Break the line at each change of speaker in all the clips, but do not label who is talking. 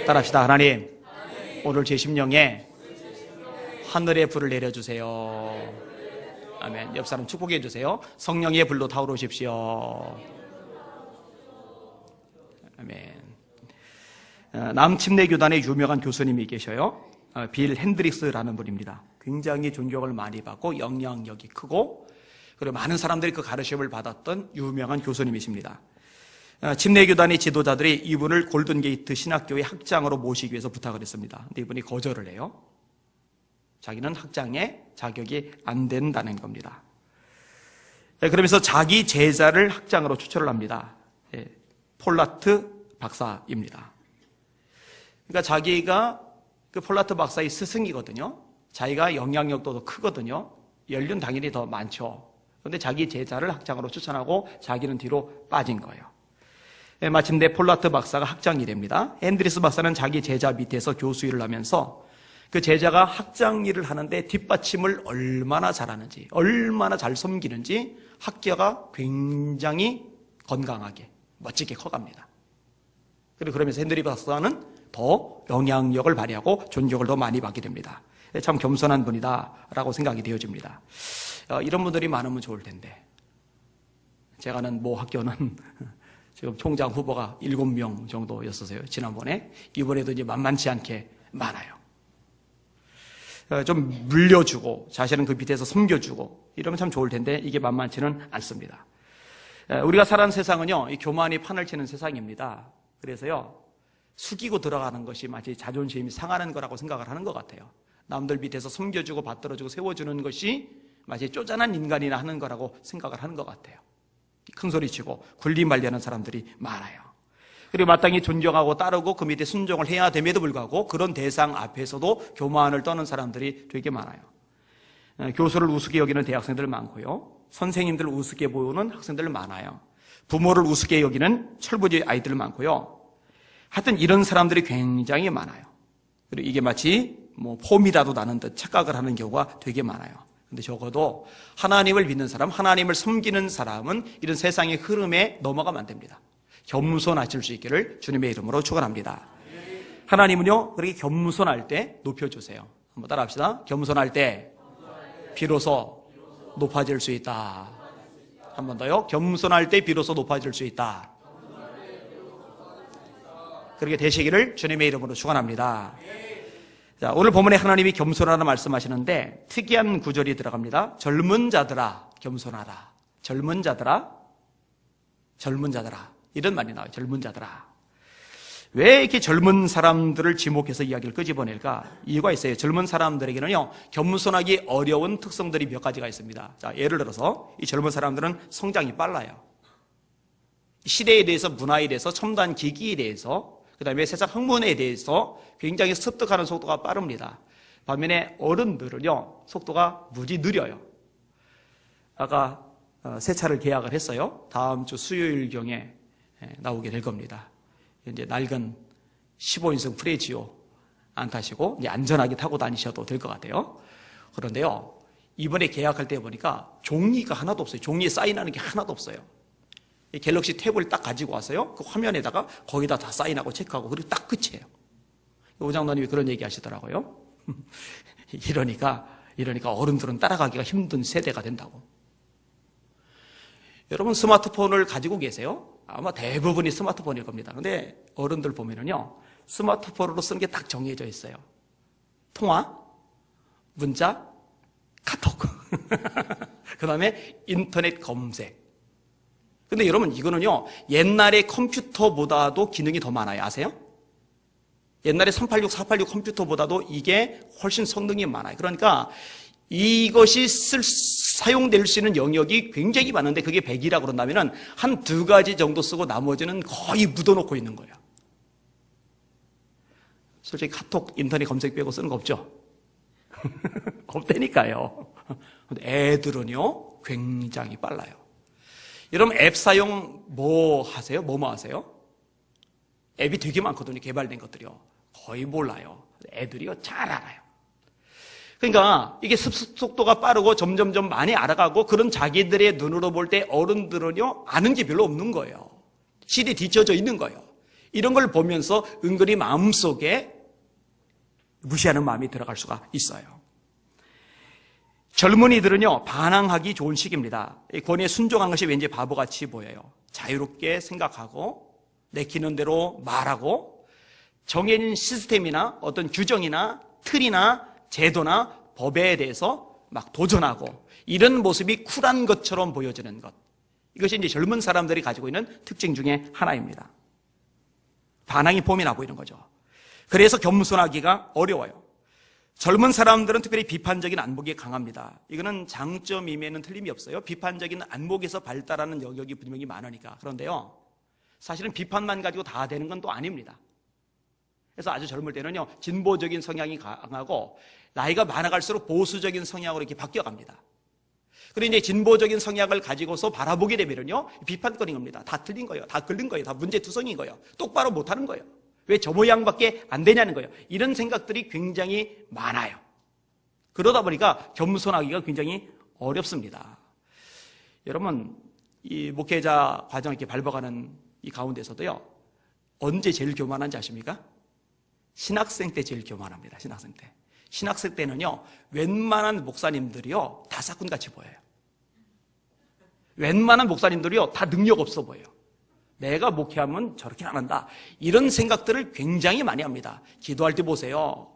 따라합시다. 하나님, 오늘 제 심령에 하늘의 불을 내려주세요. 아멘. 옆 사람 축복해 주세요. 성령의 불로 타오르십시오. 아멘. 남침례교단의 유명한 교수님이 계셔요. 빌 핸드릭스라는 분입니다. 굉장히 존경을 많이 받고 영향력이 크고 그리고 많은 사람들이 그 가르침을 받았던 유명한 교수님이십니다. 침례교단의 지도자들이 이분을 골든게이트 신학교의 학장으로 모시기 위해서 부탁을 했습니다. 근데 이분이 거절을 해요. 자기는 학장에 자격이 안 된다는 겁니다. 그러면서 자기 제자를 학장으로 추천을 합니다. 폴라트 박사입니다. 그러니까 자기가 그 폴라트 박사의 스승이거든요. 자기가 영향력도 더 크거든요. 연륜 당연히 더 많죠. 그런데 자기 제자를 학장으로 추천하고 자기는 뒤로 빠진 거예요. 마침내 폴라트 박사가 학장이 됩니다. 핸드리스 박사는 자기 제자 밑에서 교수 일을 하면서 그 제자가 학장 일을 하는데 뒷받침을 얼마나 잘하는지, 얼마나 잘 섬기는지 학교가 굉장히 건강하게, 멋지게 커갑니다. 그리고 그러면서 핸드리스 박사는 더 영향력을 발휘하고 존경을 더 많이 받게 됩니다. 참 겸손한 분이다라고 생각이 되어집니다. 이런 분들이 많으면 좋을 텐데 제가 아는 모 학교는 지금 총장 후보가 7명 정도였어서요. 지난번에. 이번에도 이제 만만치 않게 많아요. 좀 물려주고 자신은 그 밑에서 섬겨주고 이러면 참 좋을 텐데 이게 만만치는 않습니다. 우리가 살아가는 세상은요, 이 교만이 판을 치는 세상입니다. 그래서요, 숙이고 들어가는 것이 마치 자존심이 상하는 거라고 생각을 하는 것 같아요. 남들 밑에서 섬겨주고 받들어주고 세워주는 것이 마치 쪼잔한 인간이나 하는 거라고 생각을 하는 것 같아요. 큰 소리치고 군림말리하는 사람들이 많아요. 그리고 마땅히 존경하고 따르고 그 밑에 순종을 해야 됨에도 불구하고 그런 대상 앞에서도 교만을 떠는 사람들이 되게 많아요. 교수를 우습게 여기는 대학생들 많고요. 선생님들 우습게 보는 학생들 많아요. 부모를 우습게 여기는 철부지 아이들 많고요. 하여튼 이런 사람들이 굉장히 많아요. 그리고 이게 마치 폼이라도 나는 듯 착각을 하는 경우가 되게 많아요. 근데 적어도 하나님을 믿는 사람, 하나님을 섬기는 사람은 이런 세상의 흐름에 넘어가면 안 됩니다. 겸손하실 수 있기를 주님의 이름으로 축원합니다. 하나님은요, 그렇게 겸손할 때 높여주세요. 한번 따라합시다. 겸손할 때 비로소 높아질 수 있다. 한 번 더요. 겸손할 때 비로소 높아질 수 있다. 그렇게 되시기를 주님의 이름으로 축원합니다. 자, 오늘 본문에 하나님이 겸손하라 말씀하시는데 특이한 구절이 들어갑니다. 젊은 자들아 겸손하라. 젊은 자들아 이런 말이 나와요. 젊은 자들아. 왜 이렇게 젊은 사람들을 지목해서 이야기를 끄집어낼까? 이유가 있어요. 젊은 사람들에게는요, 겸손하기 어려운 특성들이 몇 가지가 있습니다. 자, 예를 들어서 이 젊은 사람들은 성장이 빨라요. 시대에 대해서, 문화에 대해서, 첨단 기기에 대해서, 그 다음에 세상 학문에 대해서 굉장히 습득하는 속도가 빠릅니다. 반면에 어른들은요, 속도가 무지 느려요. 아까 새 차를 계약을 했어요. 다음 주 수요일경에 나오게 될 겁니다. 이제 낡은 15인승 프레지오 안 타시고 이제 안전하게 타고 다니셔도 될 것 같아요. 그런데요, 이번에 계약할 때 보니까 종이가 하나도 없어요. 종이에 사인하는 게 하나도 없어요. 이 갤럭시 탭을 딱 가지고 와서요, 그 화면에다가 거기다 다 사인하고 체크하고 그리고 딱 끝이에요. 오장로님이 그런 얘기 하시더라고요. 이러니까 어른들은 따라가기가 힘든 세대가 된다고. 여러분 스마트폰을 가지고 계세요? 아마 대부분이 스마트폰일 겁니다. 근데 어른들 보면은요, 스마트폰으로 쓰는 게 딱 정해져 있어요. 통화, 문자, 카톡. 그 다음에 인터넷 검색. 근데 여러분 이거는요, 옛날의 컴퓨터보다도 기능이 더 많아요. 아세요? 옛날에 386, 486 컴퓨터보다도 이게 훨씬 성능이 많아요. 그러니까 이것이 사용될 수 있는 영역이 굉장히 많은데 그게 100이라고 그런다면 한 2가지 정도 쓰고 나머지는 거의 묻어놓고 있는 거예요. 솔직히 카톡, 인터넷 검색 빼고 쓰는 거 없죠? 없다니까요. 근데 애들은요, 굉장히 빨라요. 여러분 앱 사용 뭐 하세요? 뭐뭐 하세요? 앱이 되게 많거든요. 개발된 것들이요. 거의 몰라요. 애들이요, 잘 알아요. 그러니까 이게 습습 속도가 빠르고 점점점 많이 알아가고 그런 자기들의 눈으로 볼 때 어른들은요, 아는 게 별로 없는 거예요. 시대에 뒤처져 있는 거예요. 이런 걸 보면서 은근히 마음속에 무시하는 마음이 들어갈 수가 있어요. 젊은이들은요, 반항하기 좋은 시기입니다. 권위에 순종한 것이 왠지 바보같이 보여요. 자유롭게 생각하고 내키는 대로 말하고 정해진 시스템이나 어떤 규정이나 틀이나 제도나 법에 대해서 막 도전하고 이런 모습이 쿨한 것처럼 보여지는 것. 이것이 이제 젊은 사람들이 가지고 있는 특징 중에 하나입니다. 반항이 폼이 나고 있는 거죠. 그래서 겸손하기가 어려워요. 젊은 사람들은 특별히 비판적인 안목이 강합니다. 이거는 장점임에는 틀림이 없어요. 비판적인 안목에서 발달하는 영역이 분명히 많으니까. 그런데요, 사실은 비판만 가지고 다 되는 건 또 아닙니다. 그래서 아주 젊을 때는요, 진보적인 성향이 강하고 나이가 많아갈수록 보수적인 성향으로 이렇게 바뀌어갑니다. 그리고 이제 진보적인 성향을 가지고서 바라보게 되면요, 비판거리인 겁니다. 다 틀린 거예요. 다 걸린 거예요. 다 문제투성인 거예요. 똑바로 못하는 거예요. 왜 저 모양밖에 안 되냐는 거예요. 이런 생각들이 굉장히 많아요. 그러다 보니까 겸손하기가 굉장히 어렵습니다. 여러분, 이 목회자 과정 이렇게 밟아가는 이 가운데서도요, 언제 제일 교만한지 아십니까? 신학생 때 제일 교만합니다. 신학생 때. 신학생 때는요, 웬만한 목사님들이요, 다 사꾼같이 보여요. 웬만한 목사님들이요, 다 능력 없어 보여요. 내가 목회하면 저렇게 안 한다. 이런 생각들을 굉장히 많이 합니다. 기도할 때 보세요.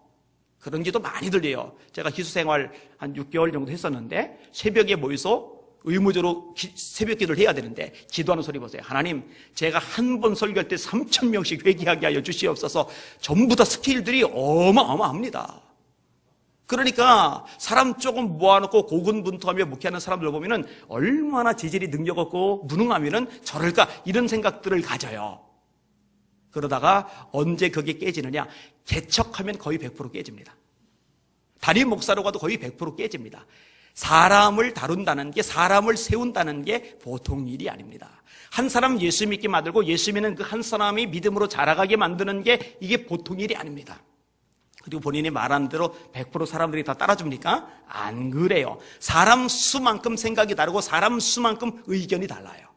그런 기도 많이 들려요. 제가 기수생활 한 6개월 정도 했었는데 새벽에 모여서 의무적으로 새벽 기도를 해야 되는데 기도하는 소리 보세요. 하나님, 제가 한 번 설교할 때 3,000명씩 회개하게 하여 주시옵소서. 전부 다 스케일들이 어마어마합니다. 그러니까 사람 조금 모아놓고 고군분투하며 목회하는 사람들 보면은 얼마나 재질이 능력 없고 무능하면은 저럴까 이런 생각들을 가져요. 그러다가 언제 그게 깨지느냐? 개척하면 거의 100% 깨집니다. 담임 목사로 가도 거의 100% 깨집니다. 사람을 다룬다는 게, 사람을 세운다는 게 보통 일이 아닙니다. 한 사람 예수 믿게 만들고 예수 믿는 그 한 사람이 믿음으로 자라가게 만드는 게 이게 보통 일이 아닙니다. 그리고 본인이 말하는 대로 100% 사람들이 다 따라줍니까? 안 그래요. 사람 수만큼 생각이 다르고 사람 수만큼 의견이 달라요.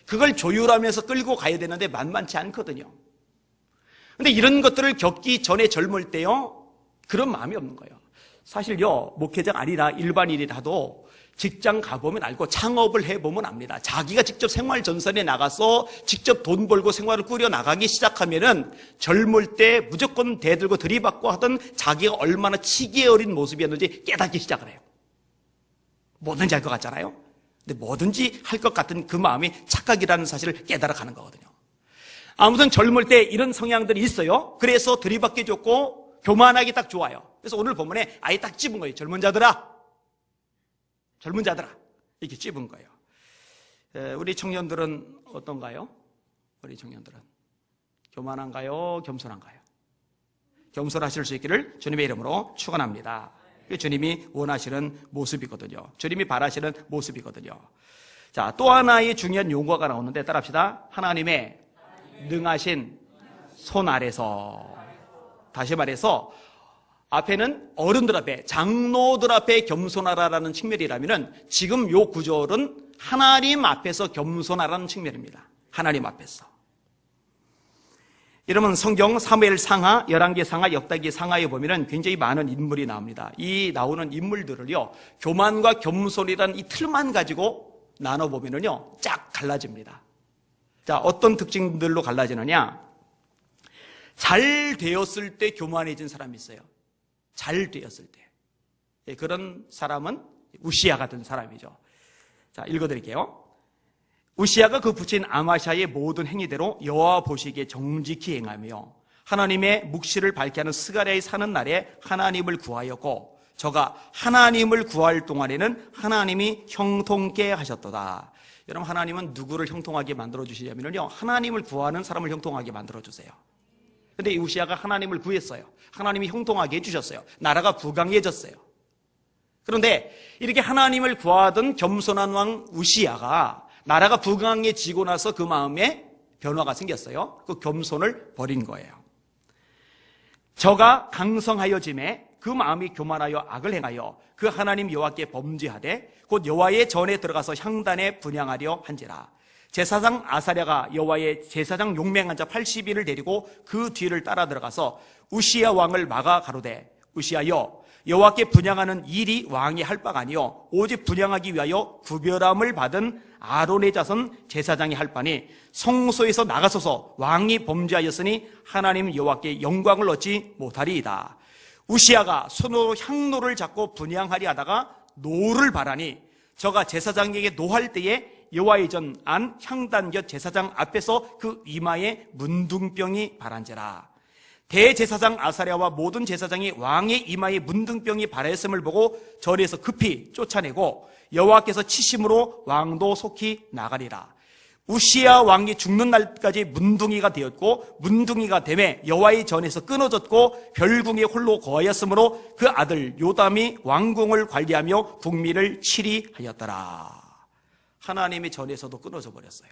그걸 조율하면서 끌고 가야 되는데 만만치 않거든요. 근데 이런 것들을 겪기 전에 젊을 때요, 그런 마음이 없는 거예요. 사실요, 목회자가 아니라 일반인이라도 직장 가보면 알고 창업을 해보면 압니다. 자기가 직접 생활 전선에 나가서 직접 돈 벌고 생활을 꾸려 나가기 시작하면은 젊을 때 무조건 대들고 들이받고 하던 자기가 얼마나 치기 어린 모습이었는지 깨닫기 시작을 해요. 뭐든지 할 것 같잖아요. 근데 뭐든지 할 것 같은 그 마음이 착각이라는 사실을 깨달아가는 거거든요. 아무튼 젊을 때 이런 성향들이 있어요. 그래서 들이받기 좋고 교만하기 딱 좋아요. 그래서 오늘 본문에 아예 딱 찝은 거예요. 젊은 자들아, 이렇게 찝은 거예요. 우리 청년들은 어떤가요? 우리 청년들은 교만한가요? 겸손한가요? 겸손하실 수 있기를 주님의 이름으로 축원합니다. 주님이 원하시는 모습이거든요. 주님이 바라시는 모습이거든요. 자, 또 하나의 중요한 용어가 나오는데 따라합시다. 하나님의 능하신 손 아래서. 다시 말해서 앞에는 어른들 앞에, 장로들 앞에 겸손하라라는 측면이라면 지금 요 구절은 하나님 앞에서 겸손하라는 측면입니다. 하나님 앞에서. 이러면 성경 사무엘 상하, 열왕기 상하, 역대기 상하에 보면은 굉장히 많은 인물이 나옵니다. 이 나오는 인물들을요, 교만과 겸손이라는 이 틀만 가지고 나눠보면은요, 쫙 갈라집니다. 자, 어떤 특징들로 갈라지느냐? 잘 되었을 때 교만해진 사람이 있어요. 잘 되었을 때. 그런 사람은 우시야 같은 사람이죠. 자, 읽어드릴게요. 우시야가 그 부친 아마샤의 모든 행위대로 여호와 보시기에 정직히 행하며 하나님의 묵시를 밝게 하는 스가랴에 사는 날에 하나님을 구하였고 저가 하나님을 구할 동안에는 하나님이 형통케 하셨도다. 여러분, 하나님은 누구를 형통하게 만들어주시냐면요, 하나님을 구하는 사람을 형통하게 만들어주세요. 근데 우시야가 하나님을 구했어요. 하나님이 형통하게 해주셨어요. 나라가 부강해졌어요. 그런데 이렇게 하나님을 구하던 겸손한 왕 우시야가 나라가 부강해지고 나서 그 마음에 변화가 생겼어요. 그 겸손을 버린 거예요. 저가 강성하여짐에 그 마음이 교만하여 악을 행하여 그 하나님 여호와께 범죄하되 곧 여호와의 전에 들어가서 향단에 분향하려 한지라. 제사장 아사랴가 여호와의 제사장 용맹한 자 80인을 데리고 그 뒤를 따라 들어가서 우시야 왕을 막아 가로되 우시야여 여호와께 분향하는 일이 왕이 할 바가 아니요 오직 분향하기 위하여 구별함을 받은 아론의 자손 제사장이 할 바니 성소에서 나가소서 왕이 범죄하였으니 하나님 여호와께 영광을 얻지 못하리이다. 우시야가 손으로 향로를 잡고 분향하리 하다가 노를 바라니 저가 제사장에게 노할 때에 여호와의 전 안 향단 곁 제사장 앞에서 그 이마에 문둥병이 바란지라. 대제사장 아사랴와 모든 제사장이 왕의 이마에 문둥병이 발하였음을 보고 절에서 급히 쫓아내고 여호와께서 치심으로 왕도 속히 나가리라. 우시야 왕이 죽는 날까지 문둥이가 되었고 문둥이가 되매 여호와의 전에서 끊어졌고 별궁에 홀로 거하였으므로 그 아들 요담이 왕궁을 관리하며 국미를 치리하였더라. 하나님의 전에서도 끊어져 버렸어요.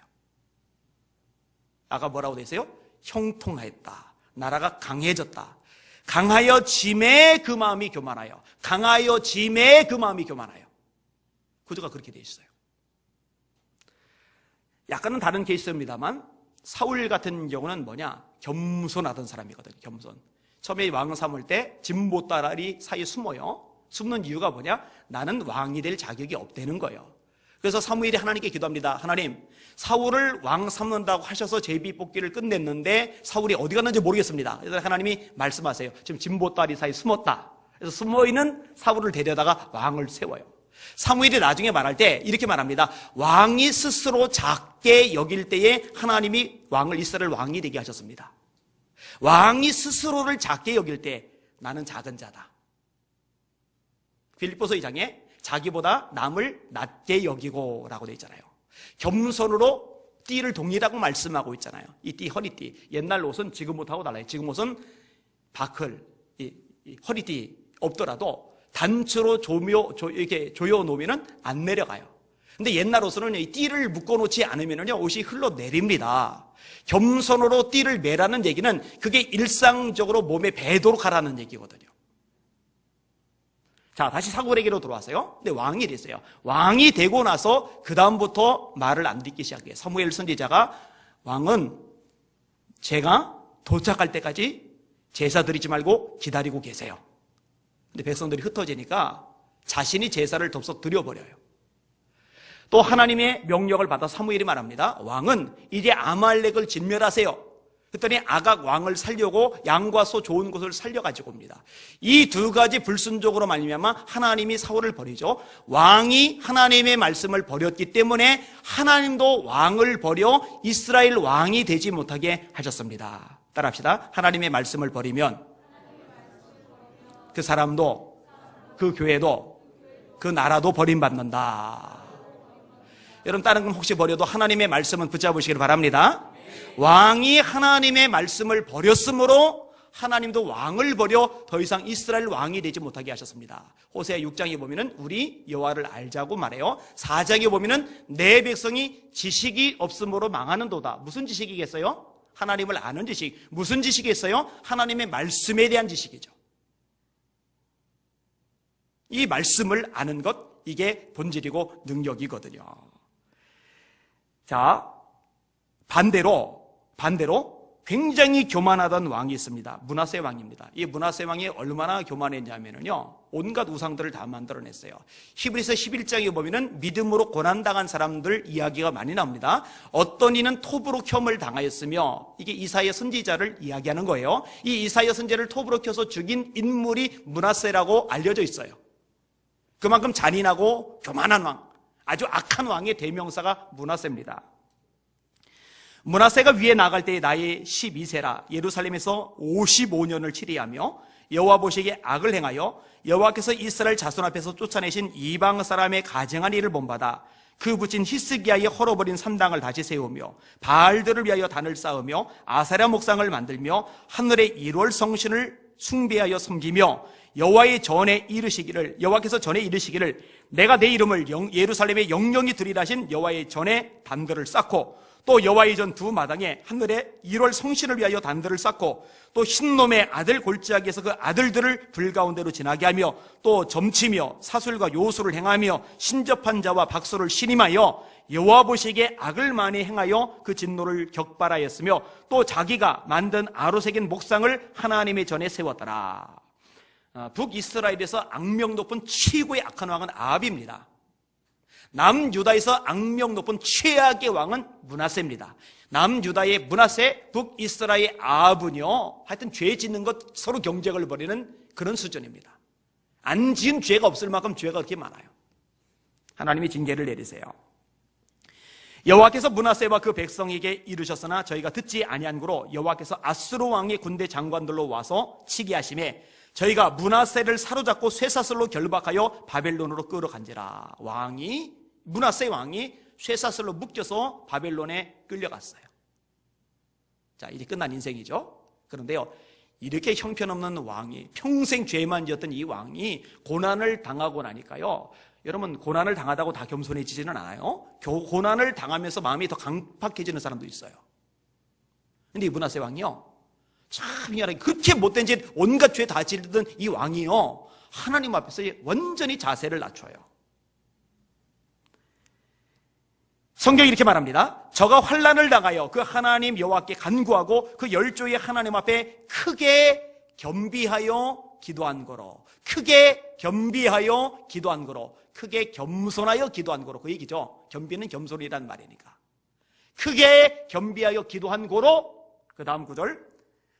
아까 뭐라고 돼 있어요? 형통하였다. 나라가 강해졌다. 강하여 짐에 그 마음이 교만하여. 강하여 짐에 그 마음이 교만하여. 구조가 그렇게 돼 있어요. 약간은 다른 케이스입니다만 사울 같은 경우는 뭐냐? 겸손하던 사람이거든요. 겸손. 처음에 왕을 삼을 때 진보따라리 사이에 숨어요. 숨는 이유가 뭐냐? 나는 왕이 될 자격이 없다는 거예요. 그래서 사무엘이 하나님께 기도합니다. 하나님, 사울을 왕 삼는다고 하셔서 제비 뽑기를 끝냈는데 사울이 어디 갔는지 모르겠습니다. 그래서 하나님이 말씀하세요. 지금 진보따리 사이에 숨었다. 그래서 숨어있는 사울을 데려다가 왕을 세워요. 사무엘이 나중에 말할 때 이렇게 말합니다. 왕이 스스로 작게 여길 때에 하나님이 왕을 이스라엘 왕이 되게 하셨습니다. 왕이 스스로를 작게 여길 때 나는 작은 자다. 빌립보서 2장에 자기보다 남을 낮게 여기고 라고 되어 있잖아요. 겸손으로 띠를 동일하고 말씀하고 있잖아요. 이 띠, 허리띠. 옛날 옷은 지금 옷하고 달라요. 지금 옷은 바클, 이 허리띠 없더라도 단추로 이렇게 조여 놓으면 안 내려가요. 근데 옛날 옷은 이 띠를 묶어 놓지 않으면 옷이 흘러내립니다. 겸손으로 띠를 매라는 얘기는 그게 일상적으로 몸에 배도록 하라는 얘기거든요. 자, 다시 사울에게로 돌아와서요. 근데 왕이 됐어요. 왕이 되고 나서 그 다음부터 말을 안 듣기 시작해요. 사무엘 선지자가 왕은 제가 도착할 때까지 제사 드리지 말고 기다리고 계세요. 근데 백성들이 흩어지니까 자신이 제사를 덥석 드려버려요. 또 하나님의 명령을 받아 사무엘이 말합니다. 왕은 이제 아말렉을 진멸하세요. 그랬더니 아각 왕을 살려고 양과 소 좋은 곳을 살려가지고 옵니다. 이 두 가지 불순종으로 말미암아 하나님이 사울을 버리죠. 왕이 하나님의 말씀을 버렸기 때문에 하나님도 왕을 버려 이스라엘 왕이 되지 못하게 하셨습니다. 따라합시다. 하나님의 말씀을 버리면 그 사람도 그 교회도 그 나라도 버림받는다. 여러분 다른 건 혹시 버려도 하나님의 말씀은 붙잡으시길 바랍니다. 왕이 하나님의 말씀을 버렸으므로 하나님도 왕을 버려 더 이상 이스라엘 왕이 되지 못하게 하셨습니다. 호세아 6장에 보면은 우리 여호와를 알자고 말해요. 4장에 보면은 내 백성이 지식이 없으므로 망하는도다. 무슨 지식이겠어요? 하나님을 아는 지식. 무슨 지식이겠어요? 하나님의 말씀에 대한 지식이죠. 이 말씀을 아는 것, 이게 본질이고 능력이거든요. 자, 반대로 굉장히 교만하던 왕이 있습니다. 므낫세 왕입니다. 이 므낫세 왕이 얼마나 교만했냐면요, 온갖 우상들을 다 만들어냈어요. 히브리서 11장에 보면은 믿음으로 고난당한 사람들 이야기가 많이 나옵니다. 어떤 이는 톱으로 켬을 당하였으며, 이게 이사야 선지자를 이야기하는 거예요. 이 이사야 선지자를 톱으로 켜서 죽인 인물이 므낫세라고 알려져 있어요. 그만큼 잔인하고 교만한 왕, 아주 악한 왕의 대명사가 므낫세입니다. 므낫세가 위에 나갈 때의 나이 12세라 예루살렘에서 55년을 치리하며 여호와 보시기에 악을 행하여 여호와께서 이스라엘 자손 앞에서 쫓아내신 이방 사람의 가증한 일을 본받아 그 붙인 히스기야의 헐어버린 산당을 다시 세우며 바알들을 위하여 단을 쌓으며 아사랴 목상을 만들며 하늘의 1월 성신을 숭배하여 섬기며 여호와의 전에 이르시기를, 여호와께서 전에 이르시기를 내가 내 이름을 예루살렘에 영영히 드리라 하신 여호와의 전에 단거를 쌓고 또 여호와의 전 두 마당에 하늘에 1월 성신을 위하여 단들을 쌓고 또 흰놈의 아들 골짜기에서 그 아들들을 불 가운데로 지나게 하며 또 점치며 사술과 요술을 행하며 신접한 자와 박수를 신임하여 여호와 보시기에 악을 많이 행하여 그 진노를 격발하였으며 또 자기가 만든 아로새긴 목상을 하나님의 전에 세웠더라. 북이스라엘에서 악명 높은 최고의 악한 왕은 아합입니다. 남유다에서 악명 높은 최악의 왕은 므낫세입니다. 남유다의 므낫세, 북이스라엘 아합은요, 하여튼 죄 짓는 것 서로 경쟁을 벌이는 그런 수준입니다. 안 지은 죄가 없을 만큼 죄가 그렇게 많아요. 하나님이 징계를 내리세요. 여호와께서 므낫세와 그 백성에게 이르셨으나 저희가 듣지 아니한 고로 여호와께서 아수르 왕의 군대 장관들로 와서 치게 하심에 저희가 므낫세를 사로잡고 쇠사슬로 결박하여 바벨론으로 끌어간지라. 므낫세 왕이 쇠사슬로 묶여서 바벨론에 끌려갔어요. 자, 이제 끝난 인생이죠. 그런데요, 이렇게 형편없는 왕이, 평생 죄만 지었던 이 왕이 고난을 당하고 나니까요, 여러분, 고난을 당하다고 다 겸손해지지는 않아요. 고난을 당하면서 마음이 더 강팍해지는 사람도 있어요. 근데 이 므낫세 왕이요, 참 희한하게 그렇게 못된 짓 온갖 죄 다 지르던 이 왕이요, 하나님 앞에서 완전히 자세를 낮춰요. 성경이 이렇게 말합니다. 저가 환난을 당하여 그 하나님 여호와께 간구하고 그 열조의 하나님 앞에 크게 겸비하여 기도한 거로, 크게 겸비하여 기도한 거로, 크게 겸손하여 기도한 거로, 그 얘기죠. 겸비는 겸손이란 말이니까. 크게 겸비하여 기도한 거로, 그 다음 구절,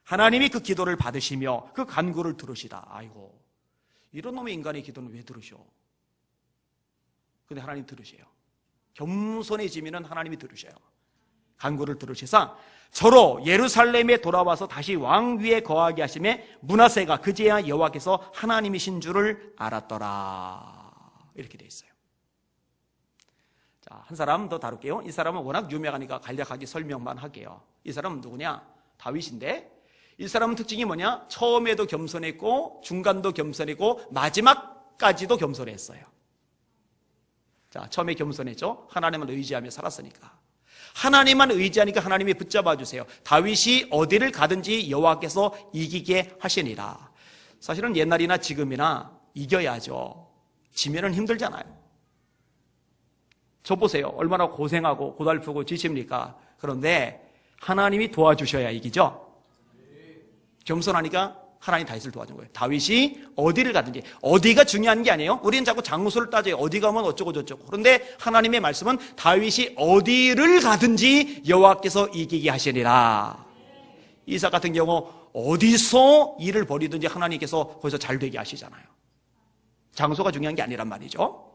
하나님이 그 기도를 받으시며 그 간구를 들으시다. 아이고, 이런 놈의 인간의 기도는 왜 들으셔? 근데 하나님 들으세요. 겸손해지면 하나님이 들으셔요. 간구를 들으시사 저로 예루살렘에 돌아와서 다시 왕 위에 거하게 하심에 므낫세가 그제야 여호와께서 하나님이신 줄을 알았더라. 이렇게 돼 있어요. 자, 한 사람 더 다룰게요. 이 사람은 워낙 유명하니까 간략하게 설명만 할게요. 이 사람은 누구냐? 다윗인데, 이 사람은 특징이 뭐냐? 처음에도 겸손했고 중간도 겸손했고 마지막까지도 겸손했어요. 자, 처음에 겸손했죠. 하나님을 의지하며 살았으니까. 하나님만 의지하니까 하나님이 붙잡아 주세요. 다윗이 어디를 가든지 여호와께서 이기게 하시니라. 사실은 옛날이나 지금이나 이겨야죠. 지면은 힘들잖아요. 저 보세요. 얼마나 고생하고 고달프고 지칩니까? 그런데 하나님이 도와주셔야 이기죠. 겸손하니까 하나님 다윗을 도와준 거예요. 다윗이 어디를 가든지, 어디가 중요한 게 아니에요. 우리는 자꾸 장소를 따져요. 어디 가면 어쩌고 저쩌고. 그런데 하나님의 말씀은 다윗이 어디를 가든지 여호와께서 이기게 하시리라. 이삭 같은 경우 어디서 일을 벌이든지 하나님께서 거기서 잘 되게 하시잖아요. 장소가 중요한 게 아니란 말이죠.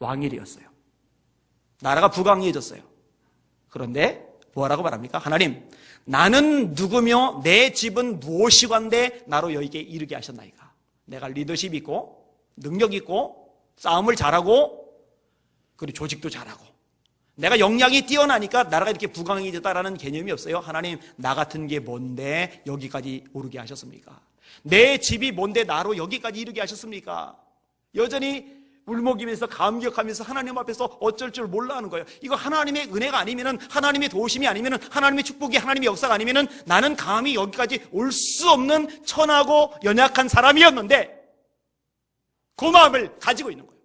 왕일이었어요. 나라가 부강해졌어요. 그런데 뭐라고 말합니까? 하나님, 나는 누구며 내 집은 무엇이건데 나로 여기에 이르게 하셨나이까. 내가 리더십 있고 능력 있고 싸움을 잘하고 그리고 조직도 잘하고 내가 역량이 뛰어나니까 나라가 이렇게 부강해졌다라는 개념이 없어요. 하나님, 나 같은 게 뭔데 여기까지 오르게 하셨습니까? 내 집이 뭔데 나로 여기까지 이르게 하셨습니까? 여전히 울먹이면서 감격하면서 하나님 앞에서 어쩔 줄 몰라 하는 거예요. 이거 하나님의 은혜가 아니면은, 하나님의 도우심이 아니면은, 하나님의 축복이, 하나님의 역사가 아니면은 나는 감히 여기까지 올 수 없는 천하고 연약한 사람이었는데 그 마음을 가지고 있는 거예요.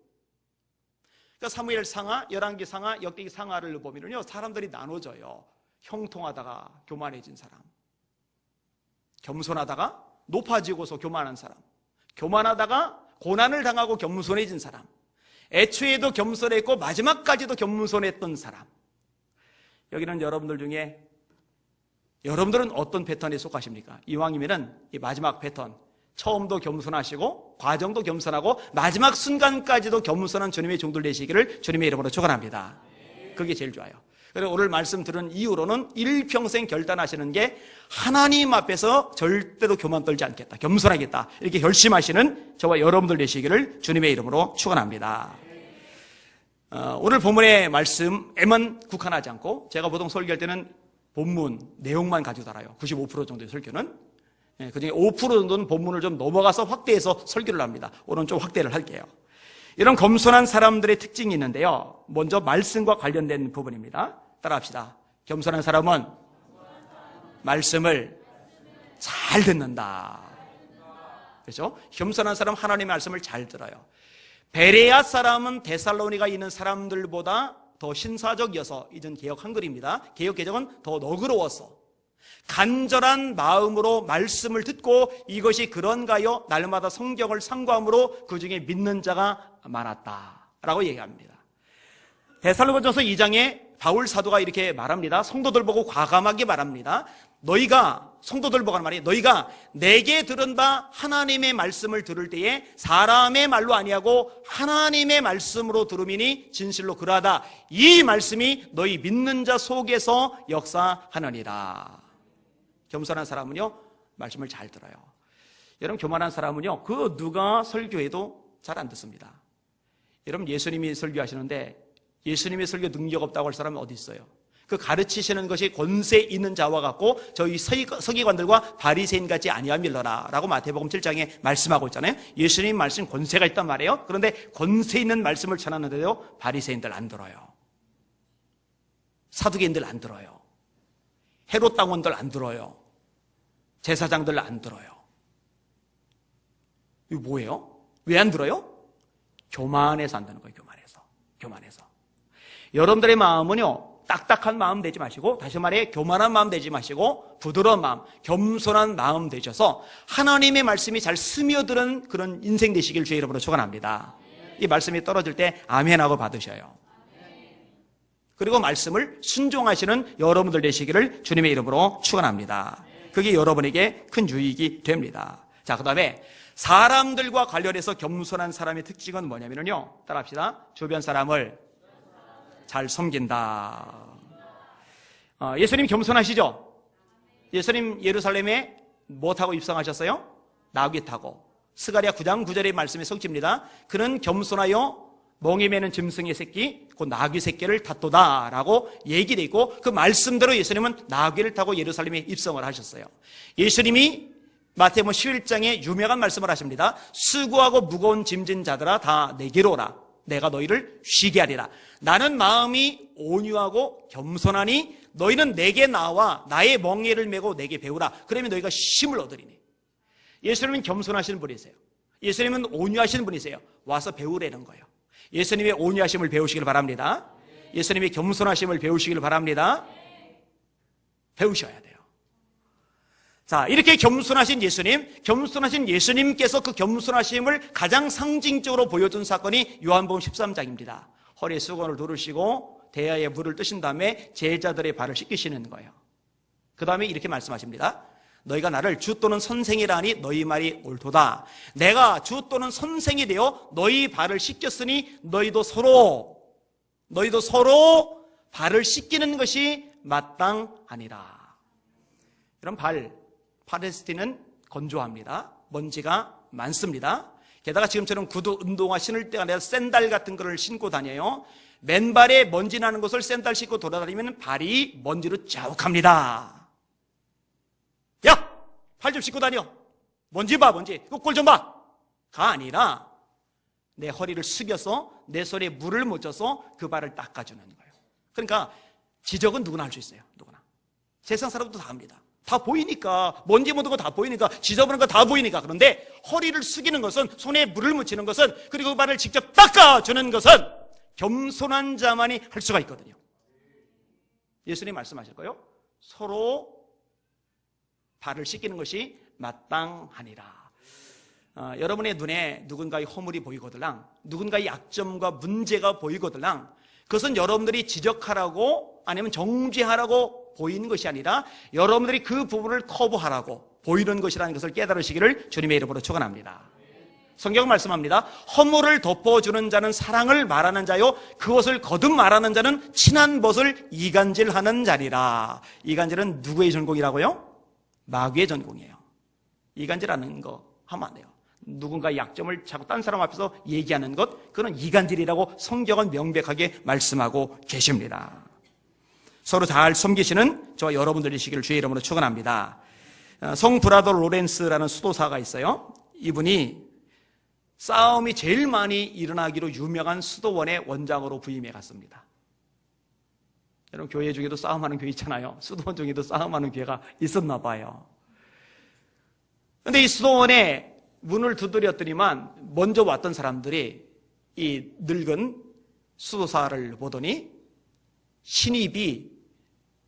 그러니까 사무엘 상하, 열왕기 상하, 역대기 상하를 보면요, 사람들이 나눠져요. 형통하다가 교만해진 사람, 겸손하다가 높아지고서 교만한 사람, 교만하다가 고난을 당하고 겸손해진 사람, 애초에도 겸손했고 마지막까지도 겸손했던 사람. 여기는 여러분들 중에 여러분들은 어떤 패턴에 속하십니까? 이왕이면은 이 마지막 패턴, 처음도 겸손하시고 과정도 겸손하고 마지막 순간까지도 겸손한 주님의 종들 되시기를 주님의 이름으로 축원합니다. 그게 제일 좋아요. 그리고 오늘 말씀 들은 이후로는 일평생 결단하시는 게 하나님 앞에서 절대로 교만 떨지 않겠다, 겸손하겠다, 이렇게 결심하시는 저와 여러분들 되시기를 주님의 이름으로 축원합니다. 오늘 본문의 말씀에만 국한하지 않고, 제가 보통 설교할 때는 본문 내용만 가지고 달아요. 95% 정도의 설교는. 그중에 5% 정도는 본문을 좀 넘어가서 확대해서 설교를 합니다. 오늘은 좀 확대를 할게요. 이런 겸손한 사람들의 특징이 있는데요, 먼저 말씀과 관련된 부분입니다. 따라합시다. 겸손한 사람은 말씀을 잘 듣는다. 그렇죠? 겸손한 사람은 하나님의 말씀을 잘 들어요. 베레아 사람은 데살로니가 있는 사람들보다 더 신사적이어서, 이전 개역 한글입니다. 개역 개정은 더 너그러웠어. 간절한 마음으로 말씀을 듣고 이것이 그런가요? 날마다 성경을 상고함으로 그 중에 믿는 자가 많았다라고 얘기합니다. 데살로니가전서 2장에 바울 사도가 이렇게 말합니다. 성도들 보고 과감하게 말합니다. 너희가, 성도들 보고 하는 말이, 너희가 내게 들은 바 하나님의 말씀을 들을 때에 사람의 말로 아니하고 하나님의 말씀으로 들음이니 진실로 그러하다. 이 말씀이 너희 믿는 자 속에서 역사하느니라. 겸손한 사람은요, 말씀을 잘 들어요. 여러분, 교만한 사람은요, 그 누가 설교해도 잘 안 듣습니다. 여러분, 예수님이 설교하시는데 예수님의 설교 능력 없다고 할 사람은 어디 있어요? 그 가르치시는 것이 권세 있는 자와 같고 저희 서기관들과 바리새인 같지 아니함일러라 라고 마태복음 7장에 말씀하고 있잖아요. 예수님 말씀 권세가 있단 말이에요. 그런데 권세 있는 말씀을 전하는데도 바리새인들 안 들어요. 사두개인들 안 들어요. 헤롯 당원들 안 들어요. 제사장들 안 들어요. 이거 뭐예요? 왜 안 들어요? 교만해서 안 되는 거예요. 교만해서. 여러분들의 마음은요, 딱딱한 마음 되지 마시고, 다시 말해 교만한 마음 되지 마시고 부드러운 마음, 겸손한 마음 되셔서 하나님의 말씀이 잘 스며드는 그런 인생 되시길 주의 이름으로 축원합니다. 이 말씀이 떨어질 때 아멘하고 받으셔요. 그리고 말씀을 순종하시는 여러분들 되시기를 주님의 이름으로 축원합니다. 그게 여러분에게 큰 유익이 됩니다. 자, 그 다음에 사람들과 관련해서 겸손한 사람의 특징은 뭐냐면요, 따라합시다. 주변 사람을 잘 섬긴다. 예수님 겸손하시죠? 예수님 예루살렘에 뭐 타고 입성하셨어요? 나귀 타고. 스가랴 9장 9절의 말씀의 성취입니다. 그는 겸손하여 멍에 매는 짐승의 새끼, 그 나귀 새끼를 탔도다 라고 얘기되어 있고, 그 말씀대로 예수님은 나귀를 타고 예루살렘에 입성을 하셨어요. 예수님이 마태복음 11장에 유명한 말씀을 하십니다. 수고하고 무거운 짐진 자들아 다 내게로 오라. 내가 너희를 쉬게 하리라. 나는 마음이 온유하고 겸손하니 너희는 내게 나와 나의 멍에를 메고 내게 배우라. 그러면 너희가 쉼을 얻으리니. 예수님은 겸손하신 분이세요. 예수님은 온유하신 분이세요. 와서 배우라는 거예요. 예수님의 온유하심을 배우시길 바랍니다. 예수님의 겸손하심을 배우시길 바랍니다. 배우셔야 돼요. 자, 이렇게 겸손하신 예수님께서 그 겸손하심을 가장 상징적으로 보여준 사건이 요한복음 13장입니다. 허리에 수건을 두르시고 대야에 물을 뜨신 다음에 제자들의 발을 씻기시는 거예요. 그 다음에 이렇게 말씀하십니다. 너희가 나를 주 또는 선생이라 하니 너희 말이 옳도다. 내가 주 또는 선생이 되어 너희 발을 씻겼으니 너희도 서로 발을 씻기는 것이 마땅하니라. 이런 팔레스틴은 건조합니다. 먼지가 많습니다. 게다가 지금처럼 구두 운동화 신을 때가 아니라 샌들 같은 거를 신고 다녀요. 맨발에 먼지 나는 것을 샌들 신고 돌아다니면 발이 먼지로 자욱합니다. 야! 팔 좀 씻고 다녀. 먼지 봐, 먼지. 꼴 좀 봐. 가 아니라 내 허리를 숙여서 내 손에 물을 묻혀서 그 발을 닦아주는 거예요. 그러니까 지적은 누구나 할 수 있어요. 누구나. 세상 사람도 다 합니다. 다 보이니까, 먼지 묻은 거 다 보이니까, 지저분한 거 다 보이니까. 그런데 허리를 숙이는 것은, 손에 물을 묻히는 것은, 그리고 그 발을 직접 닦아주는 것은 겸손한 자만이 할 수가 있거든요. 예수님 말씀하실 거예요. 서로 발을 씻기는 것이 마땅하니라. 여러분의 눈에 누군가의 허물이 보이거들랑, 누군가의 약점과 문제가 보이거들랑, 그것은 여러분들이 지적하라고 아니면 정죄하라고 보이는 것이 아니라 여러분들이 그 부분을 커버하라고 보이는 것이라는 것을 깨달으시기를 주님의 이름으로 축원합니다. 성경은 말씀합니다. 허물을 덮어주는 자는 사랑을 말하는 자요, 그것을 거듭 말하는 자는 친한 벗을 이간질하는 자리라. 이간질은 누구의 전공이라고요? 마귀의 전공이에요. 이간질하는 거 하면 안 돼요. 누군가의 약점을 자꾸 딴 사람 앞에서 얘기하는 것, 그건 이간질이라고 성경은 명백하게 말씀하고 계십니다. 서로 잘 섬기시는 저와 여러분들이시기를 주의 이름으로 축원합니다. 성 브라더 로렌스라는 수도사가 있어요. 이분이 싸움이 제일 많이 일어나기로 유명한 수도원의 원장으로 부임해 갔습니다. 여러분, 교회 중에도 싸움하는 교회 있잖아요. 수도원 중에도 싸움하는 교회가 있었나 봐요. 근데 이 수도원에 문을 두드렸더니만 먼저 왔던 사람들이 이 늙은 수도사를 보더니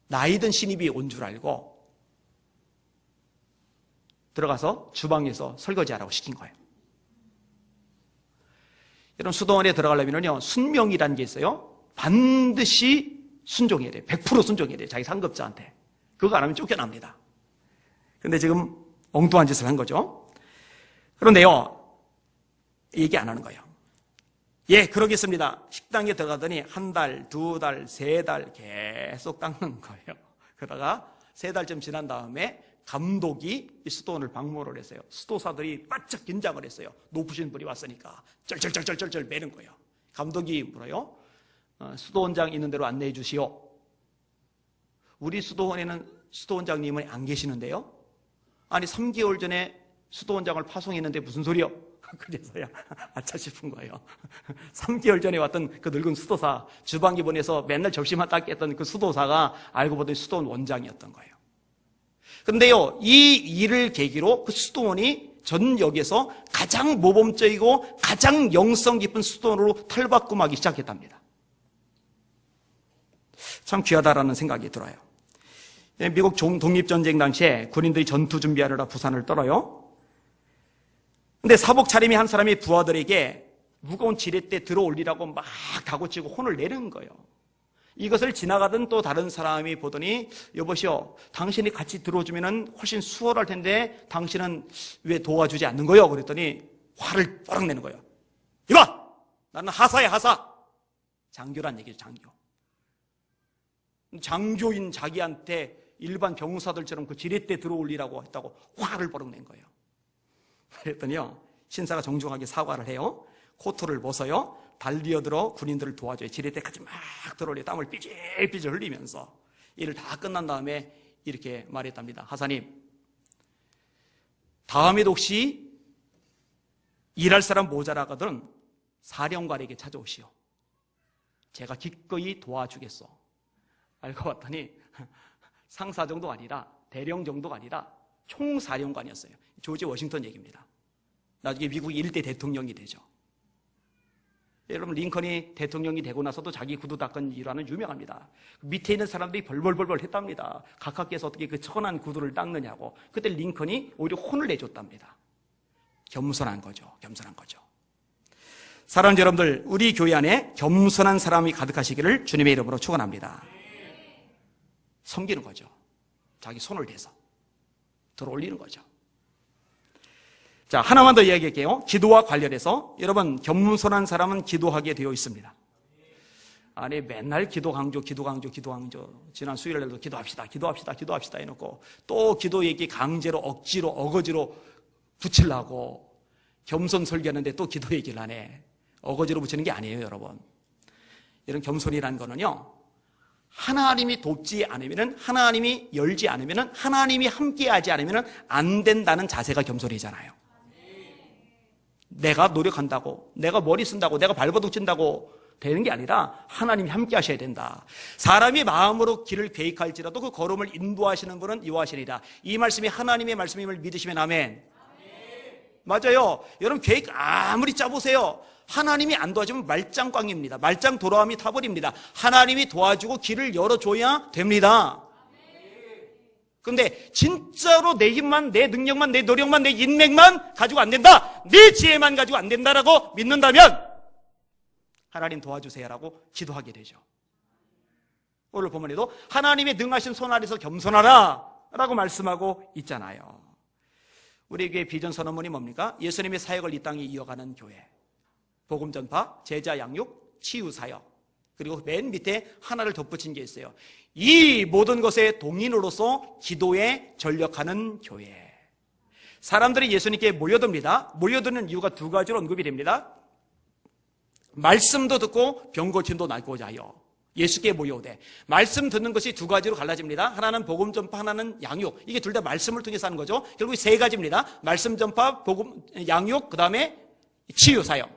나이든 신입이 온 줄 알고 들어가서 주방에서 설거지하라고 시킨 거예요. 여러분, 수도원에 들어가려면요, 순명이라는 게 있어요. 반드시 순종해야 돼요. 100% 순종해야 돼요. 자기 상급자한테. 그거 안 하면 쫓겨납니다. 근데 지금 엉뚱한 짓을 한 거죠. 그런데요, 얘기 안 하는 거예요. 예, 그러겠습니다. 식당에 들어가더니 1달, 2달, 3달 계속 닦는 거예요. 그러다가 3달쯤 지난 다음에 감독이 이 수도원을 방문을 했어요. 수도사들이 바짝 긴장을 했어요. 높으신 분이 왔으니까 쩔쩔쩔쩔쩔 매는 거예요. 감독이 물어요. 수도원장 있는 대로 안내해 주시오. 우리 수도원에는 수도원장님은 안 계시는데요. 아니 3개월 전에 수도원장을 파송했는데 무슨 소리요? 그래서야 아차 싶은 거예요. 3개월 전에 왔던 그 늙은 수도사, 주방에 보내서 맨날 접시만 닦게 했던 그 수도사가 알고 보더니 수도원 원장이었던 거예요. 그런데요, 이 일을 계기로 그 수도원이 전역에서 가장 모범적이고 가장 영성 깊은 수도원으로 탈바꿈하기 시작했답니다. 참 귀하다라는 생각이 들어요. 미국 독립전쟁 당시에 군인들이 전투 준비하려다 부산을 떨어요. 근데 사복 차림이 한 사람이 부하들에게 무거운 지렛대 들어 올리라고 막 다고치고 혼을 내는 거예요. 이것을 지나가던 또 다른 사람이 보더니 여보시오, 당신이 같이 들어주면 훨씬 수월할 텐데 당신은 왜 도와주지 않는 거요? 그랬더니 화를 뽀락 내는 거예요. 이봐! 나는 하사야, 하사! 장교란 얘기죠, 장교. 장교인 자기한테 일반 병사들처럼 그 지렛대 들어 올리라고 했다고 화를 뽀락 낸 거예요. 그랬더니요, 신사가 정중하게 사과를 해요. 코트를 벗어요. 달리어들어 군인들을 도와줘요. 지렛대까지 막 들어올려 땀을 삐질삐질 흘리면서 일을 다 끝난 다음에 이렇게 말했답니다. 하사님, 다음에도 혹시 일할 사람 모자라거든 사령관에게 찾아오시오. 제가 기꺼이 도와주겠소. 알고 봤더니 상사 정도가 아니라 대령 정도가 아니라 총사령관이었어요. 조지 워싱턴 얘기입니다. 나중에 미국 1대 대통령이 되죠. 여러분, 링컨이 대통령이 되고 나서도 자기 구두 닦은 일화는 유명합니다. 밑에 있는 사람들이 벌벌벌벌 했답니다. 가깝게서 어떻게 그 천한 구두를 닦느냐고. 그때 링컨이 오히려 혼을 내줬답니다. 겸손한 거죠. 겸손한 거죠. 사랑하는 여러분들, 우리 교회 안에 겸손한 사람이 가득하시기를 주님의 이름으로 축원합니다. 섬기는 거죠. 자기 손을 대서 들어 올리는 거죠. 자, 하나만 더 이야기할게요. 기도와 관련해서 여러분, 겸손한 사람은 기도하게 되어 있습니다. 아니, 맨날 기도 강조. 지난 수요일날도 기도합시다 해놓고 또 기도 얘기 강제로 어거지로 붙이려고 겸손 설교하는데 또 기도 얘기를 하네. 어거지로 붙이는 게 아니에요, 여러분. 이런 겸손이라는 거는요, 하나님이 돕지 않으면, 하나님이 열지 않으면, 하나님이 함께하지 않으면 안 된다는 자세가 겸손이잖아요. 내가 노력한다고, 내가 머리 쓴다고, 내가 발버둥 친다고 되는 게 아니라 하나님이 함께 하셔야 된다. 사람이 마음으로 길을 계획할지라도 그 걸음을 인도하시는 분은 여호와시리라. 이 말씀이 하나님의 말씀임을 믿으시면 아멘. 맞아요. 여러분, 계획 아무리 짜보세요. 하나님이 안 도와주면 말짱꽝입니다. 말짱 돌아옴이 타버립니다. 하나님이 도와주고 길을 열어줘야 됩니다. 그런데 진짜로 내 힘만, 내 능력만, 내 노력만, 내 인맥만 가지고 안 된다, 내 지혜만 가지고 안 된다라고 믿는다면 하나님 도와주세요라고 기도하게 되죠. 오늘 본문에도 하나님의 능하신 손 아래서 겸손하라 라고 말씀하고 있잖아요. 우리에게 비전 선언문이 뭡니까? 예수님의 사역을 이 땅에 이어가는 교회, 복음 전파, 제자 양육, 치유 사역, 그리고 맨 밑에 하나를 덧붙인 게 있어요. 이 모든 것의 동인으로서 기도에 전력하는 교회. 사람들이 예수님께 모여듭니다. 모여드는 이유가 두 가지로 언급이 됩니다. 말씀도 듣고 병 고침도 낫고자 하여 예수께 모여오되, 말씀 듣는 것이 두 가지로 갈라집니다. 하나는 복음 전파, 하나는 양육. 이게 둘 다 말씀을 통해서 하는 거죠. 결국 세 가지입니다. 말씀 전파, 복음, 양육, 그 다음에 치유 사역.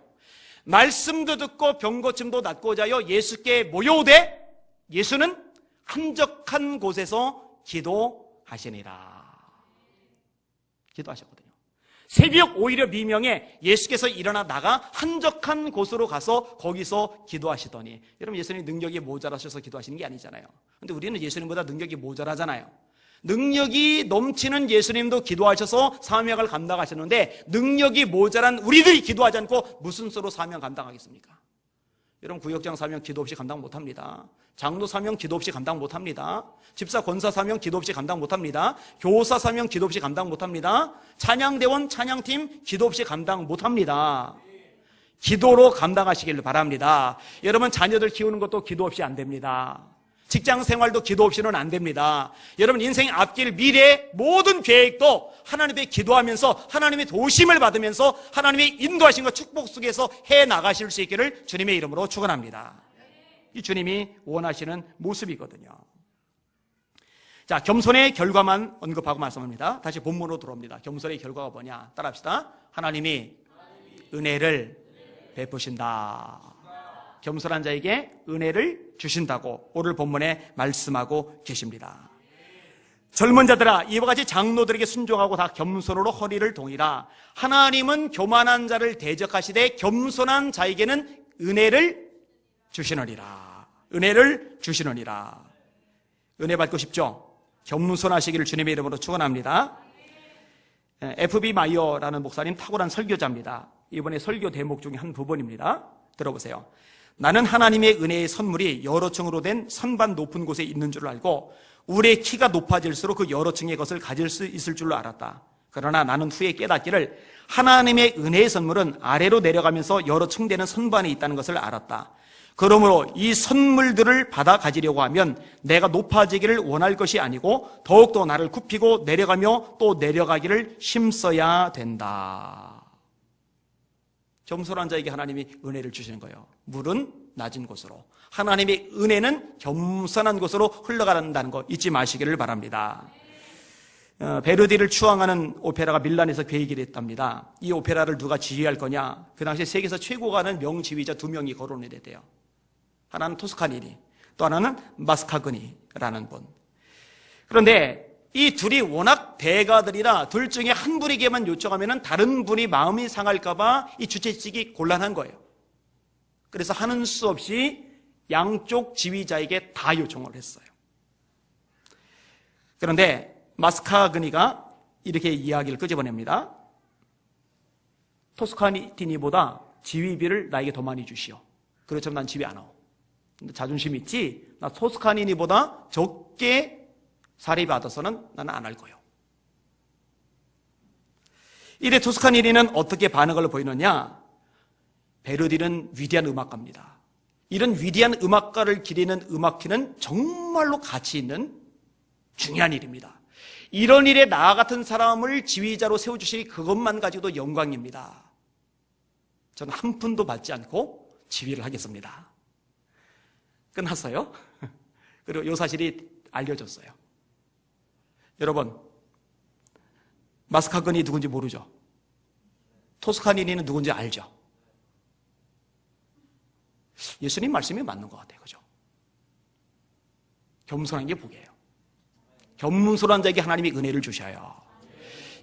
말씀도 듣고 병 고침도 낫고자 하여 예수께 모여오되, 예수는 한적한 곳에서 기도하시니라. 기도하셨거든요. 새벽 오히려 미명에 예수께서 일어나 나가 한적한 곳으로 가서 거기서 기도하시더니, 여러분 예수님 능력이 모자라셔서 기도하시는 게 아니잖아요. 근데 우리는 예수님보다 능력이 모자라잖아요. 능력이 넘치는 예수님도 기도하셔서 사명을 감당하셨는데 능력이 모자란 우리들이 기도하지 않고 무슨 수로 사명 감당하겠습니까? 여러분 구역장 사명 기도 없이 감당 못합니다. 장로 사명 기도 없이 감당 못합니다. 집사 권사 사명 기도 없이 감당 못합니다. 교사 사명 기도 없이 감당 못합니다. 찬양대원 찬양팀 기도 없이 감당 못합니다. 기도로 감당하시길 바랍니다. 여러분 자녀들 키우는 것도 기도 없이 안 됩니다. 직장 생활도 기도 없이는 안 됩니다. 여러분 인생 앞길 미래의 모든 계획도 하나님의 기도하면서 하나님의 도심을 받으면서 하나님의 인도하심과 축복 속에서 해나가실 수 있기를 주님의 이름으로 축원합니다. 이 주님이 원하시는 모습이거든요. 자, 겸손의 결과만 언급하고 말씀합니다. 다시 본문으로 들어옵니다. 겸손의 결과가 뭐냐? 따라합시다. 하나님이 은혜를 베푸신다. 겸손한 자에게 은혜를 주신다고 오늘 본문에 말씀하고 계십니다. 젊은 자들아, 이와 같이 장로들에게 순종하고 다 겸손으로 허리를 동이라. 하나님은 교만한 자를 대적하시되 겸손한 자에게는 은혜를 주시느니라. 은혜를 주시느니라. 은혜 받고 싶죠? 겸손하시기를 주님의 이름으로 축원합니다. F.B. 마이어라는 목사님 탁월한 설교자입니다. 이번에 설교 대목 중에 한 부분입니다. 들어보세요. 나는 하나님의 은혜의 선물이 여러 층으로 된 선반 높은 곳에 있는 줄 알고 우리의 키가 높아질수록 그 여러 층의 것을 가질 수 있을 줄로 알았다. 그러나 나는 후에 깨닫기를 하나님의 은혜의 선물은 아래로 내려가면서 여러 층 되는 선반에 있다는 것을 알았다. 그러므로 이 선물들을 받아 가지려고 하면 내가 높아지기를 원할 것이 아니고 더욱더 나를 굽히고 내려가며 또 내려가기를 힘써야 된다. 겸손한 자에게 하나님이 은혜를 주시는 거예요. 물은 낮은 곳으로, 하나님의 은혜는 겸손한 곳으로 흘러간다는 거 잊지 마시기를 바랍니다. 베르디를 추앙하는 오페라가 밀란에서 계획이 됐답니다. 이 오페라를 누가 지휘할 거냐? 그 당시에 세계에서 최고가 하는 명지휘자 2명이 거론이 됐대요. 하나는 토스카니니, 또 하나는 마스카그니라는 분. 그런데 이 둘이 워낙 대가들이라 둘 중에 한 분에게만 요청하면 다른 분이 마음이 상할까봐 이 주최측이 곤란한 거예요. 그래서 하는 수 없이 양쪽 지휘자에게 다 요청을 했어요. 그런데 마스카그니가 이렇게 이야기를 끄집어냅니다. 토스카니니보다 지휘비를 나에게 더 많이 주시오. 그렇지만 난 지휘 안 하오. 근데 자존심 있지? 나 토스카니니보다 적게 사례 받아서는 나는 안 할 거예요. 이래 토스카니니는 어떻게 반응을 보이느냐? 베르디는 위대한 음악가입니다. 이런 위대한 음악가를 기리는 음악회는 정말로 가치 있는 중요한 일입니다. 이런 일에 나 같은 사람을 지휘자로 세워주시니 그것만 가지고도 영광입니다. 저는 한 푼도 받지 않고 지휘를 하겠습니다. 끝났어요. 그리고 이 사실이 알려졌어요. 여러분, 마스카그니 누군지 모르죠? 토스카니니는 누군지 알죠? 예수님 말씀이 맞는 것 같아요. 그죠? 겸손한 게 복이에요. 겸손한 자에게 하나님이 은혜를 주셔요.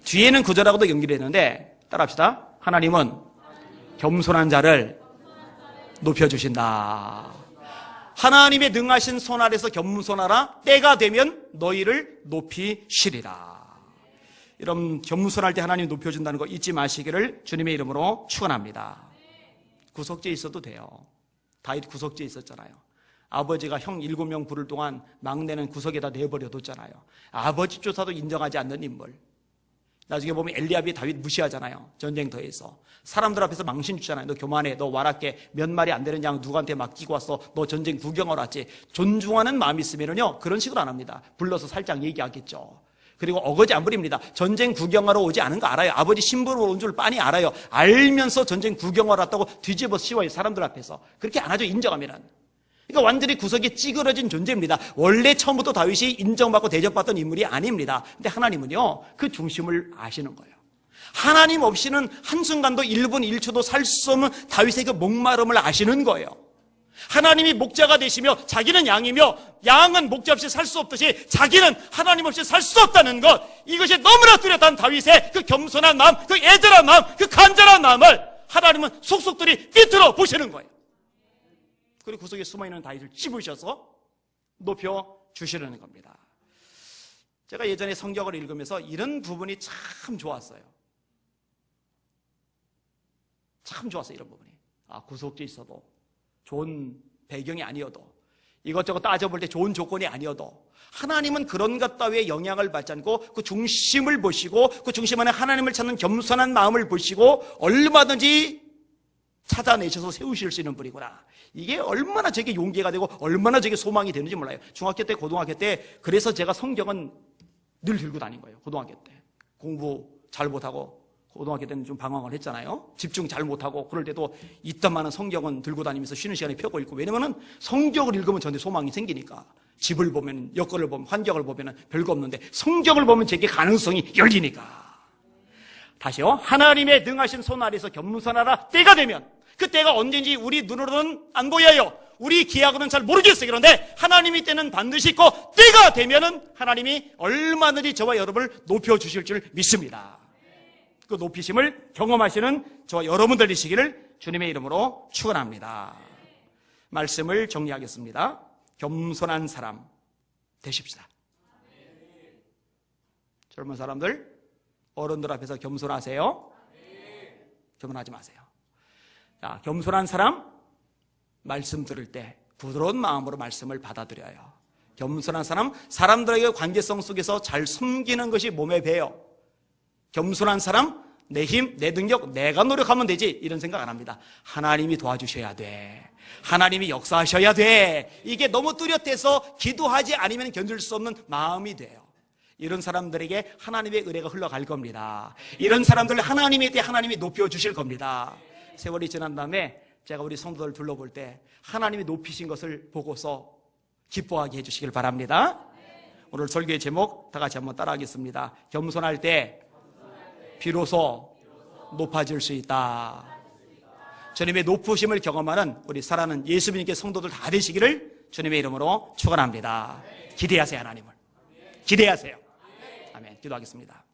뒤에는 구절하고도 연결되는데 따라합시다. 하나님은 겸손한 자를 높여주신다. 하나님의 능하신 손 아래서 겸손하라. 때가 되면 너희를 높이시리라. 여러분, 겸손할 때 하나님 높여준다는 거 잊지 마시기를 주님의 이름으로 축원합니다. 구석지에 있어도 돼요. 다윗 구석지에 있었잖아요. 아버지가 형 7명 부를 동안 막내는 구석에다 내버려뒀잖아요. 아버지 조사도 인정하지 않는 인물. 나중에 보면 엘리압이 다윗 무시하잖아요. 전쟁터에서 사람들 앞에서 망신 주잖아요. 너 교만해, 너 와락게, 몇 마리 안 되는 양 누구한테 맡기고 왔어, 너 전쟁 구경하러 왔지. 존중하는 마음이 있으면요 그런 식으로 안 합니다. 불러서 살짝 얘기하겠죠. 그리고 어거지 안 부립니다. 전쟁 구경하러 오지 않은 거 알아요. 아버지 신부로 온 줄 빤히 알아요. 알면서 전쟁 구경하러 왔다고 뒤집어 씌워요. 사람들 앞에서. 그렇게 안 하죠. 인정하면은. 그러니까 완전히 구석에 찌그러진 존재입니다. 원래 처음부터 다윗이 인정받고 대접받던 인물이 아닙니다. 근데 하나님은요 그 중심을 아시는 거예요. 하나님 없이는 한순간도 1분 1초도 살 수 없는 다윗의 그 목마름을 아시는 거예요. 하나님이 목자가 되시며 자기는 양이며 양은 목자 없이 살 수 없듯이 자기는 하나님 없이 살 수 없다는 것, 이것이 너무나 뚜렷한 다윗의 그 겸손한 마음, 그 애절한 마음, 그 간절한 마음을 하나님은 속속들이 삐뚤어 보시는 거예요. 그리고 그 속에 숨어있는 다윗을 집으셔서 높여주시려는 겁니다. 제가 예전에 성경을 읽으면서 이런 부분이 참 좋았어요. 참 좋았어요, 이런 부분이. 구속주 있어도, 좋은 배경이 아니어도, 이것저것 따져볼 때 좋은 조건이 아니어도 하나님은 그런 것 따위에 영향을 받지 않고 그 중심을 보시고 그 중심 안에 하나님을 찾는 겸손한 마음을 보시고 얼마든지 찾아내셔서 세우실 수 있는 분이구나. 이게 얼마나 저게 용기가 되고 얼마나 저게 소망이 되는지 몰라요. 중학교 때, 고등학교 때 그래서 제가 성경은 늘 들고 다닌 거예요. 고등학교 때 공부 잘 못하고 고등학교 때는 좀 방황을 했잖아요. 집중 잘 못하고 그럴 때도 이따만한 성경은 들고 다니면서 쉬는 시간에 펴고 읽고, 왜냐면은 성경을 읽으면 저한테 소망이 생기니까. 집을 보면, 여건을 보면, 환경을 보면 별거 없는데 성경을 보면 제게 가능성이 열리니까. 다시요. 하나님의 능하신 손 아래서 겸손하라. 때가 되면, 그 때가 언제인지 우리 눈으로는 안 보여요. 우리 기하고는 잘 모르겠어요. 그런데 하나님이 때는 반드시 있고 때가 되면은 하나님이 얼마든지 저와 여러분을 높여주실 줄 믿습니다. 그 높이심을 경험하시는 저와 여러분들 되시기를 주님의 이름으로 축원합니다. 말씀을 정리하겠습니다. 겸손한 사람 되십시다. 젊은 사람들, 어른들 앞에서 겸손하세요. 겸손하지 마세요. 자, 겸손한 사람, 말씀 들을 때 부드러운 마음으로 말씀을 받아들여요. 겸손한 사람, 사람들에게 관계성 속에서 잘 숨기는 것이 몸에 배요. 겸손한 사람, 내 힘, 내 능력, 내가 노력하면 되지, 이런 생각 안 합니다. 하나님이 도와주셔야 돼. 하나님이 역사하셔야 돼. 이게 너무 뚜렷해서 기도하지 않으면 견딜 수 없는 마음이 돼요. 이런 사람들에게 하나님의 은혜가 흘러갈 겁니다. 이런 사람들 하나님에 대해 하나님이 높여주실 겁니다. 세월이 지난 다음에 제가 우리 성도들 둘러볼 때 하나님이 높이신 것을 보고서 기뻐하게 해주시길 바랍니다. 오늘 설교의 제목 다 같이 한번 따라하겠습니다. 겸손할 때 비로소 높아질 수 있다. 주님의 높으심을 경험하는 우리 사랑하는 예수님께 성도들 다 되시기를 주님의 이름으로 축원합니다. 기대하세요. 하나님을 기대하세요. 아멘. 기도하겠습니다.